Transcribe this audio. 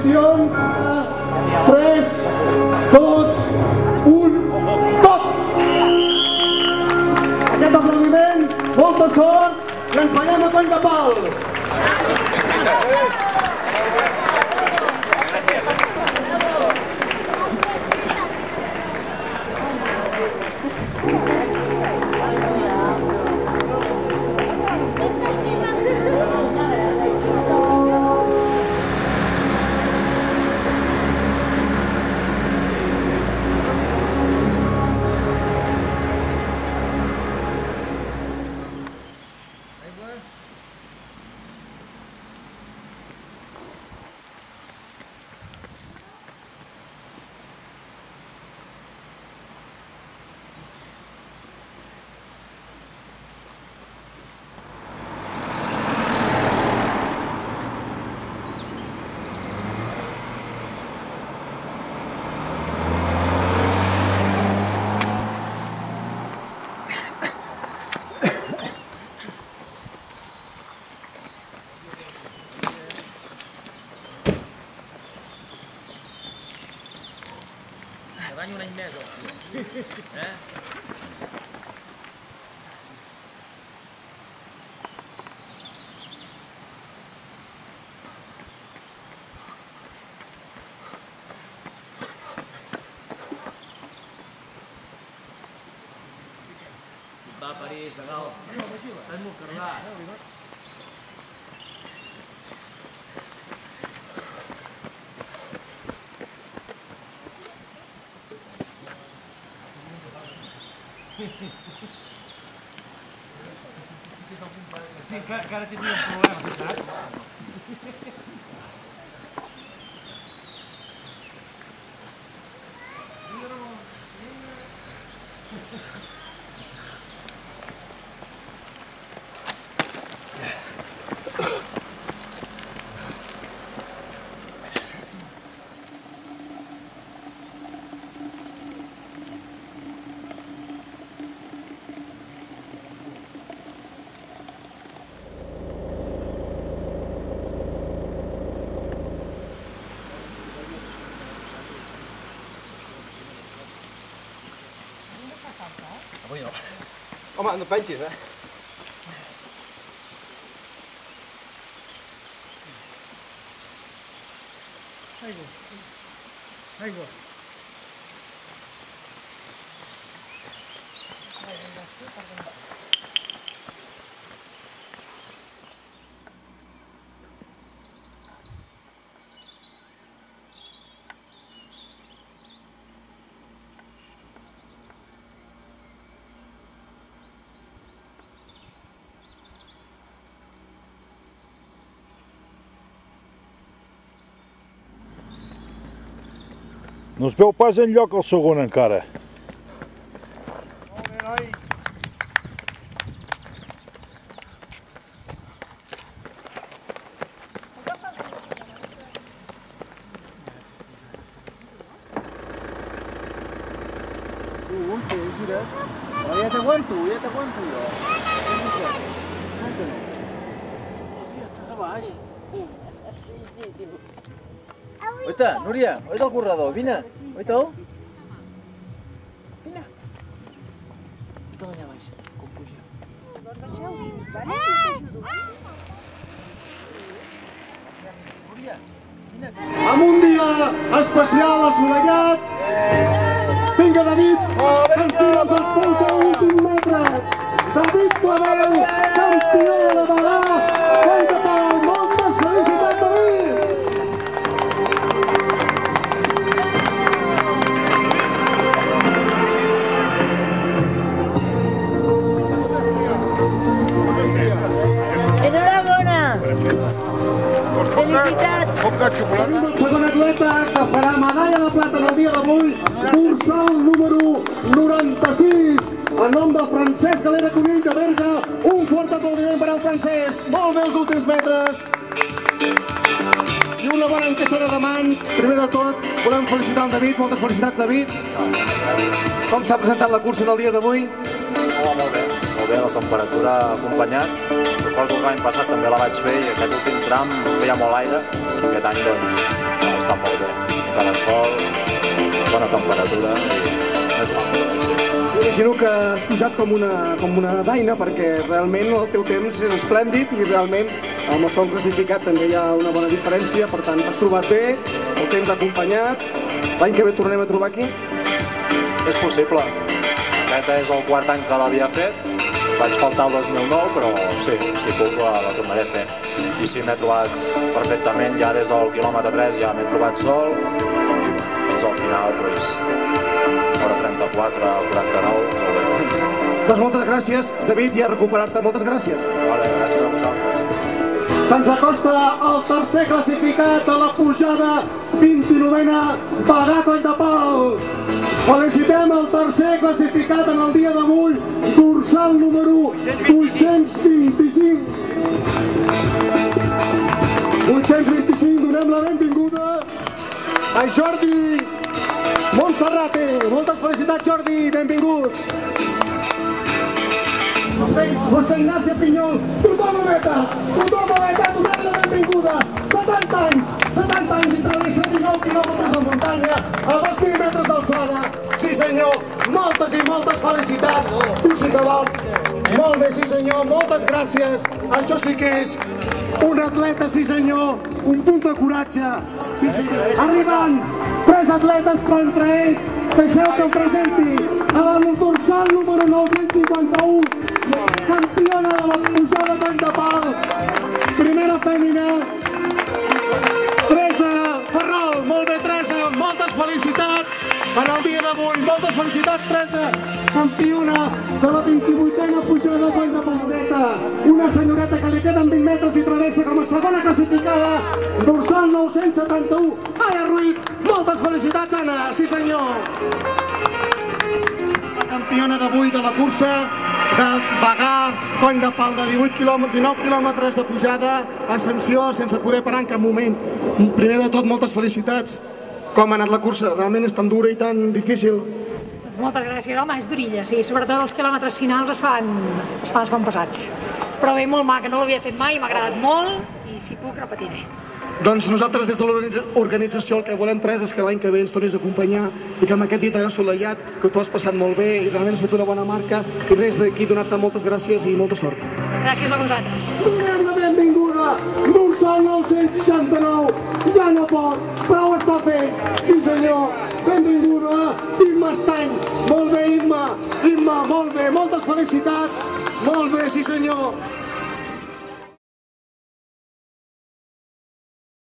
condicions. 3, 2, 1, tot! Aquest aplaudiment, molta sort i ens veiem a Coll de Pal! Cada any un any més, hòstia. Va a París, de Gal. Estàs molt cardat. Sí, que ara tindria un problema, saps? Avui no. Home, no et pensis, Aigua. Aigua. No es veu pas enlloc el segon encara. Molt bé, noi. Gira. Ja t'aguanto jo. Sí, estàs a baix. Oita, Núria, oita el corredor, vine. Oita-ho. Vine. Oita allà baix, com puja. Núria, vine. Amb un dia especial assolellat, vinga David, enfiles els teus 10 últims metres. David Clavel, campió de Bagà, Coll de Pal, moltes felicitats David! Enhorabona! Felicitats! Tenim el segon atleta que serà medalla de plata en el dia d'avui, dorsal número 96. En nom del Francesc Galera Conill de Berga, un fort aplaudiment per al Francesc. Molt bé els últims metres. I una bona encaixada de mans. Primer de tot, volem felicitar el David. Moltes felicitats, David. Com s'ha presentat la cursa en el dia d'avui? Molt bé. Molt bé, la temperatura ha acompanyat. Recordo que l'any passat també la vaig fer i aquest últim tram feia molt aire. I aquest any, doncs, està molt bé. Encara sol, bona temperatura i és guapo. Imagino que has pujat com una daina, perquè realment el teu temps és esplèndid i realment amb el sol classificat també hi ha una bona diferència, per tant t'has trobat bé, el temps ha acompanyat. L'any que ve tornem a trobar aquí? És possible. Aquest és el quart any que l'havia fet. Vaig faltar el 2009, però sí, si puc la tornaré a fer. I sí, m'he trobat perfectament, ja des del quilòmetre 3 ja m'he trobat sol, fins al final, hora 34, 49, molt bé. Doncs moltes gràcies, David, i a recuperar-te. Moltes gràcies. Vale, gràcies a vosaltres. Se'ns acosta el tercer classificat a la pujada 29a Bagà Coll de Pal. Felicitem el tercer classificat en el dia d'avui, dorsal número 825. 825, donem la benvinguda a Jordi Monserrate. Moltes felicitats, Jordi, benvingut. José Ignacio Pinyol, tothom a meta, donem la benvinguda. 70 anys i travessa 19 quilòmetres de muntanya a 2.000 metres d'alçada. Sí senyor, moltes i moltes felicitats. Tu sí que vols. Molt bé, sí senyor, moltes gràcies. Això sí que és un atleta, sí senyor, un punt de coratge. Sí senyor. Arriben 3 atletes, però entre ells deixeu que em presenti a la dorsal número 951, campiona de la pujada Coll de Pal, primera fèmina, Teresa Ferrol. Molt bé, Teresa, moltes felicitats en el dia d'avui. Moltes felicitats, Teresa, campiona de la 28a pujada Coll de Palmeta. Una senyoreta que li queden 20 metres i travessa com a segona classificada, dorsal 971, Anna Ruiz. Moltes felicitats, Anna, sí senyor. La campiona d'avui de la cursa de Bagà Coll de Pal, de 19 quilòmetres de pujada, ascensió, sense poder parar en cap moment. Primer de tot, moltes felicitats. Com ha anat la cursa? Realment és tan dura i tan difícil? Moltes gràcies, home, és durilla, sí, sobretot els quilòmetres finals es fan com pesats. Però bé, molt maca, no l'havia fet mai, m'ha agradat molt i si puc repetiré. Doncs nosaltres des de l'organització el que volem, Teresa, és que l'any que ve ens tornis a acompanyar i que amb aquest dia tan assolellat, que tu has passat molt bé i realment has fet una bona marca, i res d'aquí, donar-te moltes gràcies i molta sort. Gràcies a vosaltres. Donem la benvinguda, dorsal 969, ja no pot, prou està fent, sí senyor, benvinguda, Imma Estany. Molt bé, Imma, molt bé, moltes felicitats, molt bé, sí senyor.